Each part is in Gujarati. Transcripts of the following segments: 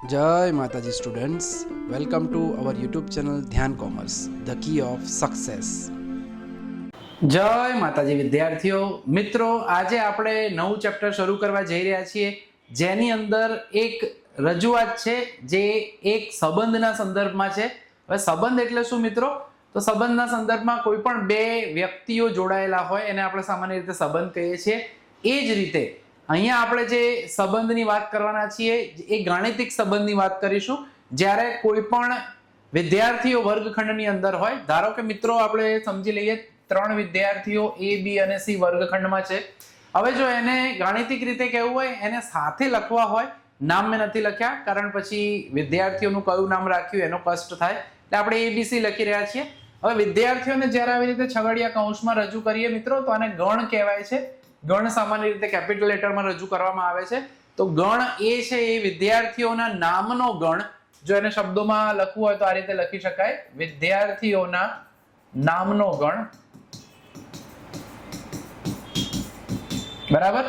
જય માતાજી students, welcome to our YouTube channel Dhyan Commerce, the key of success. જય માતાજી વિદ્યાર્થીઓ મિત્રો, આજે આપણે નવું ચેપ્ટર શરૂ કરવા જઈ રહ્યા છીએ, જેની અંદર એક રજૂઆત છે જે એક સંબંધના સંદર્ભમાં છે. હવે સંબંધ એટલે શું મિત્રો? તો સંબંધના સંદર્ભમાં કોઈ પણ બે વ્યક્તિઓ જોડાયેલા હોય એને આપણે સામાન્ય રીતે સંબંધ કહીએ છીએ. એ જ રીતે અહીંયા આપણે જે સંબંધની વાત કરવાના છીએ એ ગાણિતિક સંબંધની વાત કરીશું. જ્યારે કોઈ પણ વિદ્યાર્થીઓ વર્ગખંડની અંદર હોય, ધારો કે મિત્રો આપણે સમજી લઈએ 3 વિદ્યાર્થીઓ A, B અને C વર્ગખંડમાં છે. હવે જો એને ગાણિતિક રીતે કહેવું હોય, એને સાથે લખવા હોય, નામ મેં નથી લખ્યા કારણ પછી વિદ્યાર્થીઓનું કયું નામ રાખ્યું એનો કષ્ટ થાય, એટલે આપણે ABC લખી રહ્યા છીએ. હવે વિદ્યાર્થીઓને જ્યારે આવી રીતે છગડિયા કૌંસમાં રજૂ કરીએ મિત્રો, તો આને ગણ કહેવાય છે. ગણ સામાન્ય રીતે કેપિટલ લેટરમાં રજૂ કરવામાં આવે છે. તો ગણ એ છે એ વિદ્યાર્થીઓના નામનો ગણ. જો એને શબ્દોમાં લખવું હોય તો આ રીતે લખી શકાય, વિદ્યાર્થીઓના નામનો ગણ. બરાબર.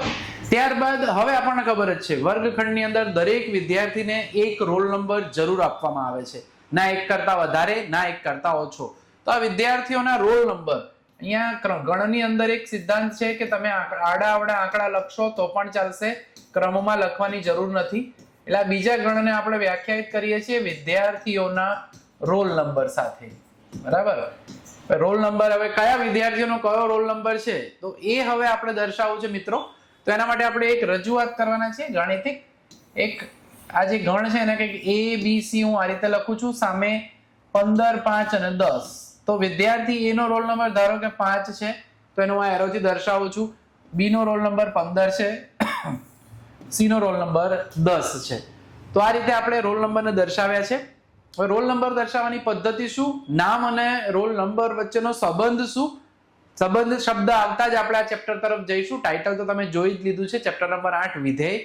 ત્યારબાદ હવે આપણને ખબર જ છે, વર્ગખંડની અંદર દરેક વિદ્યાર્થીને એક રોલ નંબર જરૂર આપવામાં આવે છે. ના એક કરતા વધારે, ના એક કરતા ઓછો. તો આ વિદ્યાર્થીઓના રોલ નંબર, અહીંયા ગણની અંદર એક સિદ્ધાંત છે કે તમે આડા આવડા આંકડા લખશો તો પણ ચાલશે, ક્રમમાં લખવાની જરૂર નથી. એટલે આ બીજા ગણને આપણે વ્યાખ્યાયિત કરીએ છીએ વિદ્યાર્થીઓના રોલ નંબર સાથે. બરાબર. રોલ નંબર, હવે કયા વિદ્યાર્થીઓનો કયો રોલ નંબર છે તો એ હવે આપણે દર્શાવવું છે મિત્રો. તો એના માટે આપણે એક રજૂઆત કરવાના છે ગાણિતિક. એક આ જે ગણ છે એને કંઈક ABC હું આ રીતે લખું છું, સામે 15, 5 અને 10. તો વિદ્યાર્થી A નો રોલ નંબર ધારો કે 5 છે, તો એનો હું એરોથી દર્શાવું છું. B નો રોલ નંબર 15 છે, C નો રોલ નંબર 10 છે. તો આ રીતે આપણે રોલ નંબરને દર્શાવ્યા છે. હવે રોલ નંબર દર્શાવવાની પદ્ધતિ શું, નામ અને રોલ નંબર વચ્ચેનો સંબંધ શું, સંબંધ શબ્દ આવતા જ આપણે આ ચેપ્ટર તરફ જઈશું. ટાઇટલ તો તમે જોઈ જ લીધું છે, ચેપ્ટર નંબર 8 વિધેય.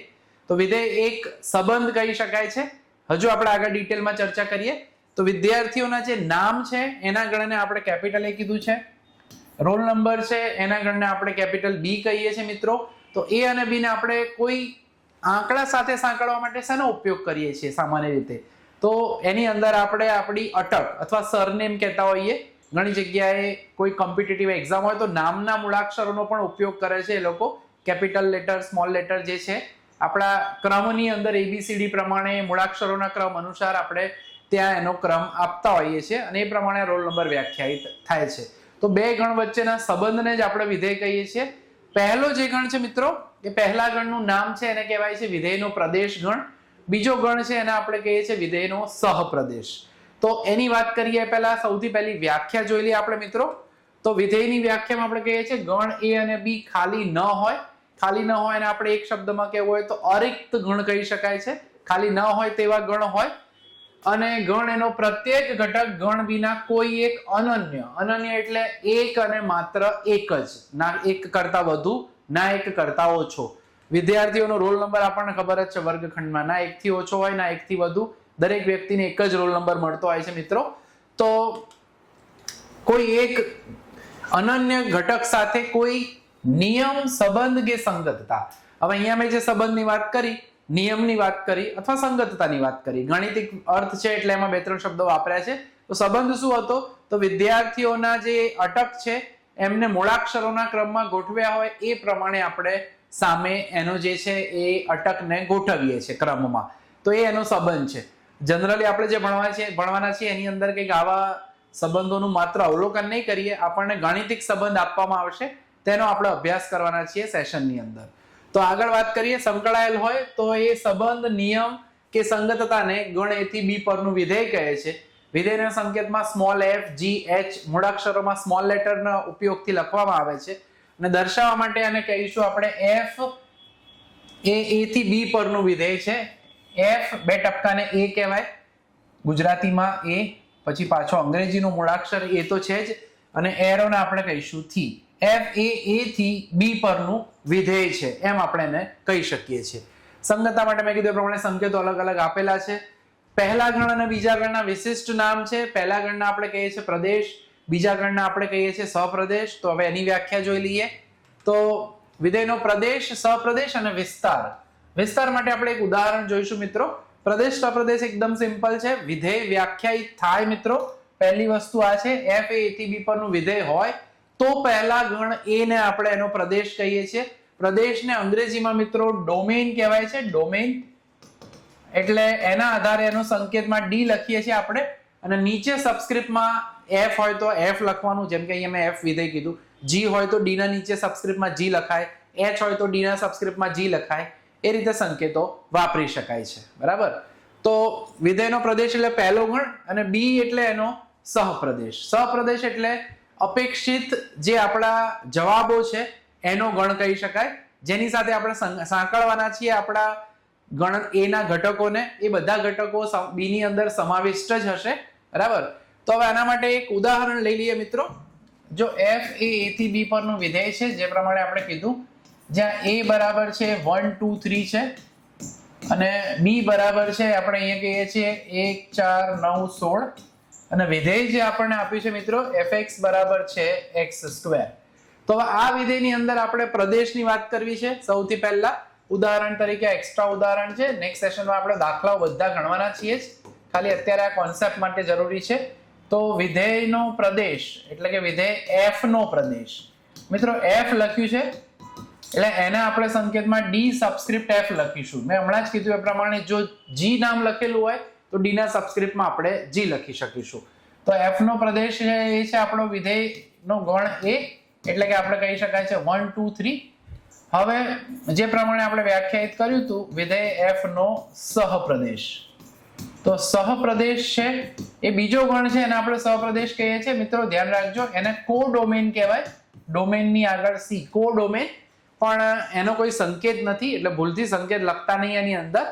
તો વિધેય એક સંબંધ કહી શકાય છે. હજુ આપણે આગળ ડિટેલમાં ચર્ચા કરીએ. તો વિદ્યાર્થીઓના જે નામ છે એના ગણને આપણે કેપિટલ A કીધું છે. રોલ નંબર છે એના ગણને આપણે કેપિટલ B કહીએ છીએ મિત્રો. તો A અને B ને આપણે કોઈ આંકડા સાથે સાંકળવા માટે શેનો ઉપયોગ કરીએ છીએ સામાન્ય રીતે? તો એની અંદર આપણે આપણી અટક અથવા સરનેમ કહેતા હોઈએ. ઘણી જગ્યાએ કોઈ કોમ્પિટિટિવ એક્ઝામ હોય તો નામના મૂળાક્ષરોનો પણ ઉપયોગ કરે છે એ લોકો. કેપિટલ લેટર, સ્મોલ લેટર જે છે, આપણા ક્રમની અંદર ABCD પ્રમાણે મૂળાક્ષરોના ક્રમ અનુસાર આપણે ત્યાં એનો ક્રમ આપતા હોઈએ છીએ અને એ પ્રમાણે રોલ નંબર વ્યાખ્યાયિત થાય છે. તો બે ગણ વચ્ચેના સંબંધને જ આપણે વિધેય કહીએ છીએ. પહેલો જે ગણ છે મિત્રો, એ પહેલા ગણનું નામ છે એને કહેવાય છે વિધેયનો પ્રદેશ ગણ. બીજો ગણ છે એને આપણે કહીએ છીએ વિધેયનો સહપ્રદેશ. તો એની વાત કરીએ પહેલા સૌથી પહેલી વ્યાખ્યા જોઈ લઈએ આપણે મિત્રો. તો વિધેયની વ્યાખ્યામાં આપણે કહીએ છીએ ગણ A અને B ખાલી ન હોય. ખાલી ન હોય અને આપણે એક શબ્દમાં કહેવું હોય તો અરિક્ત ગણ કહી શકાય છે. ખાલી ન હોય તેવા ગણ હોય. અને ગણ એનો પ્રત્યેક ઘટક ગણ વિના કોઈ એક અનન્ય એટલે એક અને માત્ર એક જ, ના એક કરતા વધુ, ના એક કરતા ઓછો. વિદ્યાર્થીઓનો રોલ નંબર આપણને ખબર જ છે વર્ગખંડમાં, ના એક થી ઓછો હોય ના એક થી વધુ. દરેક વ્યક્તિને એક જ રોલ નંબર મળતો હોય છે મિત્રો. તો કોઈ એક અનન્ય ઘટક સાથે કોઈ નિયમ, સંબંધ કે સંગતતા. હવે અહીંયા મેં જે સંબંધની વાત કરી, નિયમની વાત કરી અથવા સંગતતાની વાત કરી, ગાણિતિક અર્થ છે એટલે એમાં 2-3 શબ્દો વાપર્યા છે. તો સંબંધ શું હતો? તો વિદ્યાર્થીઓના જે અટક છે એમને મૂળાક્ષરોના ક્રમમાં ગોઠવ્યા હોય એ પ્રમાણે આપણે સામે એનો જે છે એ અટકને ગોઠવીએ છીએ ક્રમમાં. તો એ એનો સંબંધ છે. જનરલી આપણે જે ભણવાના છીએ એની અંદર કંઈક આવા સંબંધોનું માત્ર અવલોકન નહીં કરીએ, આપણને ગાણિતિક સંબંધ આપવામાં આવશે, તેનો આપણે અભ્યાસ કરવાના છીએ સેશનની અંદર. તો આગળ વાત કરીએ, સંકળાયેલ હોય તો એ સંબંધ, નિયમ કે સંગતતાને ગણ A થી B પરનું વિધેય કહે છે. વિધેયના સંકેતમાં સ્મોલ f, g, h મૂળાક્ષરોમાં સ્મોલ લેટરના ઉપયોગથી લખવામાં આવે છે. અને દર્શાવવા માટે આને કહીશું આપણે f. એ A થી B પરનું વિધેય છે. f 2 ટપકાને A કહેવાય ગુજરાતીમાં A, પછી પાછો અંગ્રેજીનું મૂળાક્ષર A તો છે જ, અને એરોને આપણે કહીશું થી. f એ A થી B પરનું વિધેય છે એમ આપણે એને કહી શકીએ છીએ. સંગતતા માટે મેં કીધું એ પ્રમાણે સંકેતો અલગ અલગ આપેલા છે. પહેલા ગણ અને બીજા ગણના વિશિષ્ટ નામ છે. પહેલા ગણના આપણે કહીએ છીએ પ્રદેશ, બીજા ગણના આપણે કહીએ છીએ સહપ્રદેશ. તો હવે એની વ્યાખ્યા જોઈ લઈએ. તો વિધેયનો પ્રદેશ, સહપ્રદેશ અને વિસ્તાર. વિસ્તાર માટે આપણે એક ઉદાહરણ જોઈશું મિત્રો. પ્રદેશ પ્રદેશ એકદમ સિમ્પલ છે. વિધેય વ્યાખ્યાયિત થાય મિત્રો, પહેલી વસ્તુ આ છે. f એ a થી b પરનું વિધેય હોય તો પહેલા ગણ a ને આપણે એનો પ્રદેશ કહીએ છીએ. પ્રદેશને અંગ્રેજીમાં મિત્રો ડોમેઇન કહેવાય છે. ડોમેઇન એટલે એના આધારે એનો સંકેતમાં d લખીએ છીએ આપણે, અને નીચે સબસ્ક્રિપ્ટમાં f હોય તો f લખવાનું, જેમ કે અહીંયા મેં f વિધેય કીધું. g હોય તો d ના નીચે સબસ્ક્રિપ્ટમાં g લખાય, h હોય તો d ના સબસ્ક્રિપ્ટમાં g લખાય. એ રીતે સંકેતો વાપરી શકાય છે. બરાબર. તો વિધેયનો પ્રદેશ એટલે પહેલો ગણ, અને b એટલે એનો સહપ્રદેશ. સહપ્રદેશ એટલે અપેક્ષિત જે આપણા જવાબો છે એનો ગણ કહી શકાય, જેની સાથે આપણે સાંકળવાના છીએ આપણા ગણ a ના ઘટકોને. એ બધા ઘટકો b ની અંદર સમાવિષ્ટ જ હશે. બરાબર. તો હવે આના માટે એક ઉદાહરણ લઈ લઈએ મિત્રો. જો f એ a થી b પરનું વિધેય છે, જે પ્રમાણે આપણે કીધું, જ્યાં a બરાબર છે 1 2 3 છે અને b બરાબર છે આપણે અહીંયા કહીએ છીએ 1 4 9 16, અને વિધેય જે આપણને આપ્યું છે મિત્રો fx બરાબર છે x². તો હવે આ વિધેયની અંદર આપણે પ્રદેશની વાત કરવી છે. સૌથી પહેલા ઉદાહરણ તરીકે એક્સ્ટ્રા ઉદાહરણ છે. નેક્સ્ટ સેશનમાં આપણે દાખલાઓ બધા ગણવાના છીએ જ, ખાલી અત્યારે આ કોન્સેપ્ટ માટે જરૂરી છે. તો વિધેયનો પ્રદેશ એટલે કે વિધેય f નો પ્રદેશ. મિત્રો f લખ્યું છે એટલે એને આપણે સંકેતમાં d સબસ્ક્રિપ્ટ f લખીશું. મેં હમણાં જ કીધું એ પ્રમાણે જો g નામ લખેલું હોય તો d ના સબસ્ક્રિપ્ટમાં આપણે g લખી શકીશું. તો f નો પ્રદેશ એ છે આપણો વિધેયનો ગણ a, એટલે કે આપણે કહી શકાય છે 1 2 3. હવે જે પ્રમાણે આપણે વ્યાખ્યાયિત કર્યું હતું વિધેય f નો સહપ્રદેશ, તો સહપ્રદેશ છે એ બીજો ગણ છે, એને આપણે સહપ્રદેશ કહીએ છીએ. મિત્રો ધ્યાન રાખજો, એને કોડોમેન કહેવાય. ડોમેનની આગળ c, કોડોમેન, પણ એનો કોઈ સંકેત નથી, એટલે ભૂલથી સંકેત લખતા નહીં એની અંદર.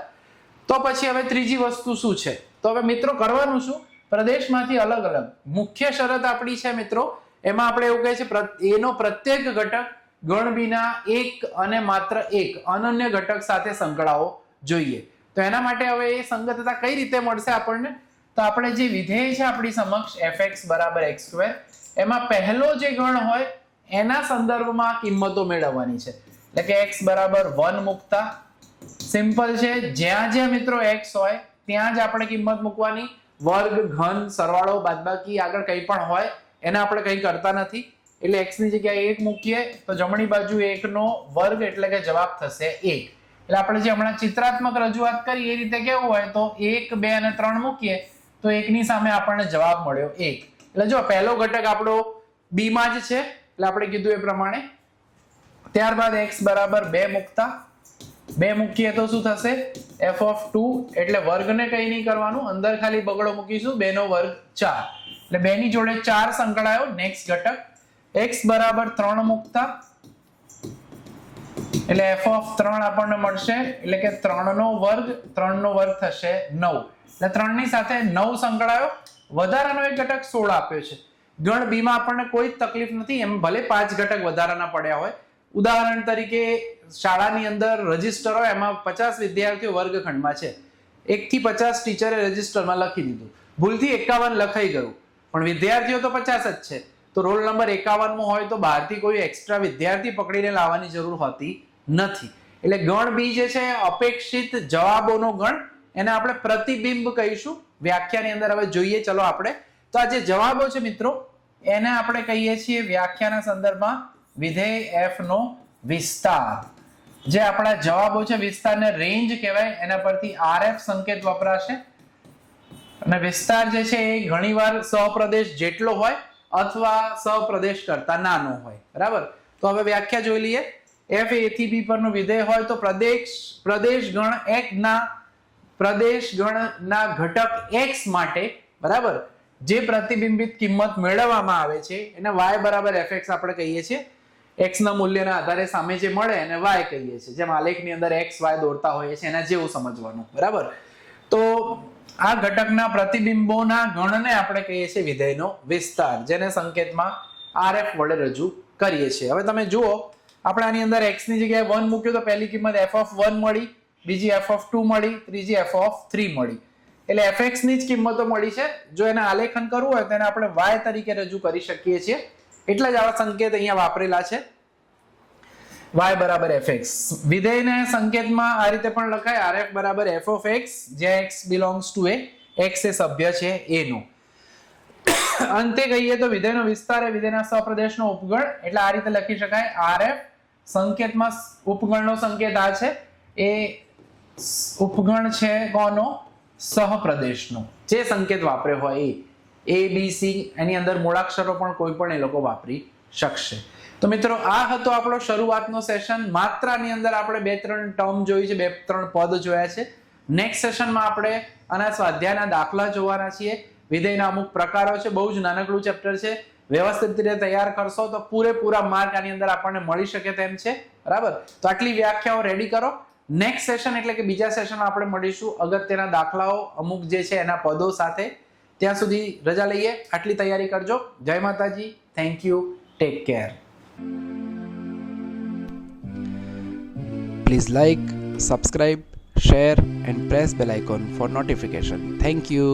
તો પછી હવે ત્રીજી વસ્તુ શું છે? તો હવે મિત્રો કરવાનું શું? પ્રદેશમાંથી અલગ અલગ મુખ્ય શરત આપણી છે મિત્રો, એમાં આપણે એવું કહે છે એનો પ્રત્યેક ઘટક ગણ b ના એક અને માત્ર એક અનન્ય ઘટક સાથે સંકળાવો જોઈએ. તો એના માટે હવે એ સંગતતા કઈ રીતે મળશે આપણને? તો આપણે જે વિધેય છે આપણી સમક્ષ fx બરાબર x², એમાં પહેલો જે ગણ હોય એના સંદર્ભમાં કિંમતો મેળવવાની છે. એટલે કે x બરાબર 1 મૂકતા સિમ્પલ છે. જ્યાં જ્યાં મિત્રો x હોય ત્યાં જ આપણે કિંમત મૂકવાની. વર્ગ, ઘન, સરવાળો, બાદબાકી આગળ કંઈ પણ હોય એને આપણે કંઈ કરતા નથી. એટલે x ની જગ્યાએ 1 મૂકીએ તો જમણી બાજુ 1 નો વર્ગ એટલે કે જવાબ થશે 1. એટલે આપણે જે હમણાં ચિત્રાત્મક રજૂઆત કરી એ રીતે કેવું હોય તો 1 2 અને 3 મૂકીએ તો 1 ની સામે આપણને જવાબ મળ્યો 1. એટલે જો પહેલો ઘટક આપણો b માં જ છે, એટલે આપણે કીધું એ પ્રમાણે. ત્યારબાદ x બરાબર 2 મૂકતા 2 મૂકીએ તો શું થશે? f(2) એટલે વર્ગને કંઈ નહીં કરવાનું, અંદર ખાલી બગડો મૂકીશું, 2 નો વર્ગ 4. એટલે 2 ની જોડે 4 સંકળાયો. નેક્સ્ટ ઘટક x બરાબર 3 મૂકતા એટલે f(3) આપણને મળશે, એટલે કે 3 નો વર્ગ, 3 નો વર્ગ થશે 9. એટલે 3 ની સાથે 9 સંકળાયો. વધારાનો એક ઘટક 16 આપ્યો છે. ગણ b માં આપણને કોઈ તકલીફ નથી, એમ ભલે 5 ઘટક વધારાના પડ્યા હોય. ઉદાહરણ તરીકે શાળાની અંદર રજિસ્ટર હોય, એમાં 50 વિદ્યાર્થીઓ વર્ગખંડમાં છે, 1 થી 50 ટીચરે રજિસ્ટરમાં લખી દીધું, ભૂલથી 51 લખાઈ ગયું, પણ વિદ્યાર્થીઓ તો 50 જ છે. તો રોલ નંબર 51 માં હોય તો બહારથી કોઈ એક્સ્ટ્રા વિદ્યાર્થી પકડીને લાવવાની જરૂર હોતી નથી. એટલે ગણ b જે છે અપેક્ષિત જવાબોનો ગણ, એને આપણે પ્રતિબિંબ કહીશું વ્યાખ્યાની અંદર. હવે જોઈએ ચલો આપણે. તો આ જે જવાબો છે મિત્રો એને આપણે કહીએ છીએ વ્યાખ્યાના સંદર્ભમાં વિધેય f નો વિસ્તાર. જે આપણા જવાબો છે વિસ્તારને રેન્જ કહેવાય, એના પરથી rf સંકેત વપરાશે. અને વિસ્તાર જે છે એ ઘણીવાર સહપ્રદેશ જેટલો હોય અથવા સહપ્રદેશ કરતા નાનો હોય. બરાબર. તો હવે વ્યાખ્યા જોઈ લઈએ. f એ થી b પરનું વિધેય હોય તો પ્રદેશ ગણના ઘટક x માટે, બરાબર, જે પ્રતિબિંબિત કિંમત મેળવવામાં આવે છે એને y બરાબર fx આપણે કહીએ છીએ. x ના મૂલ્યના આધારે સામે જે મળે એને y કહીએ છીએ. જેમ આલેખની અંદર x y દોરતા હોઈએ છીએ એના જેવું સમજવાનું. બરાબર. તો આ ઘટકના પ્રતિબિંબોના ગણને આપણે કહીએ છીએ વિધેયનો વિસ્તાર, જેને સંકેતમાં rf વડે રજૂ કરીએ છીએ. હવે તમે જુઓ, આપણે આની અંદર x ની જગ્યાએ 1 મૂક્યો તો પહેલી કિંમત f(1) મળી, બીજી f(2) મળી, ત્રીજી f(3) મળી. એટલે fx ની જ કિંમતો મળી છે. જો એને આલેખન કરવું હોય તો એને આપણે y તરીકે રજૂ કરી શકીએ છીએ. એટલે જ આવા સંકેત અહીંયા વાપરેલા છે. y બરાબર fx. વિધેયને સંકેતમાં આ રીતે પણ લખાય rf બરાબર f of x, જ્યાં x belongs to a, x એ સભ્ય છે a નો. અંતે કહીએ તો વિધેયનો વિસ્તાર એ વિધેયના સહપ્રદેશનો ઉપગણ, એટલે આ રીતે લખી શકાય rf સંકેતમાં ઉપગણનો સંકેત આ છે, એ ઉપગણ છે કોનો? સહપ્રદેશનો. જે સંકેત વાપર્યો હોય એ a b c, એની અંદર મૂળાક્ષરો પણ કોઈ પણ એ લોકો વાપરી શકશે. તો મિત્રો આ હતો આપણો શરૂઆતનો સેશન. માત્રાની અંદર આપણે 2-3 ટર્મ જોઈ છે, 2-3 પદ જોયા છે. નેક્સ્ટ સેશનમાં આપણે આના સ્વાધ્યાયના દાખલા જોવાના છીએ. વિધેયના અમુક પ્રકારો છે, બહુ જ નાનકડું ચેપ્ટર છે. વ્યવસ્થિત રીતે તૈયાર કરશો તો પૂરેપૂરા માર્ક આની અંદર આપણને મળી શકે તેમ છે. બરાબર, તો આટલી વ્યાખ્યાઓ રેડી કરો. નેક્સ્ટ સેશન એટલે કે બીજા સેશનમાં આપણે મળીશું અગત્યના દાખલાઓ અમુક જે છે એના પદો સાથે. ત્યાં સુધી રજા લઈએ, આટલી તૈયારી કરજો. જય માતાજી, thank you, take care. Please like, subscribe, share and press bell icon for notification. Thank you.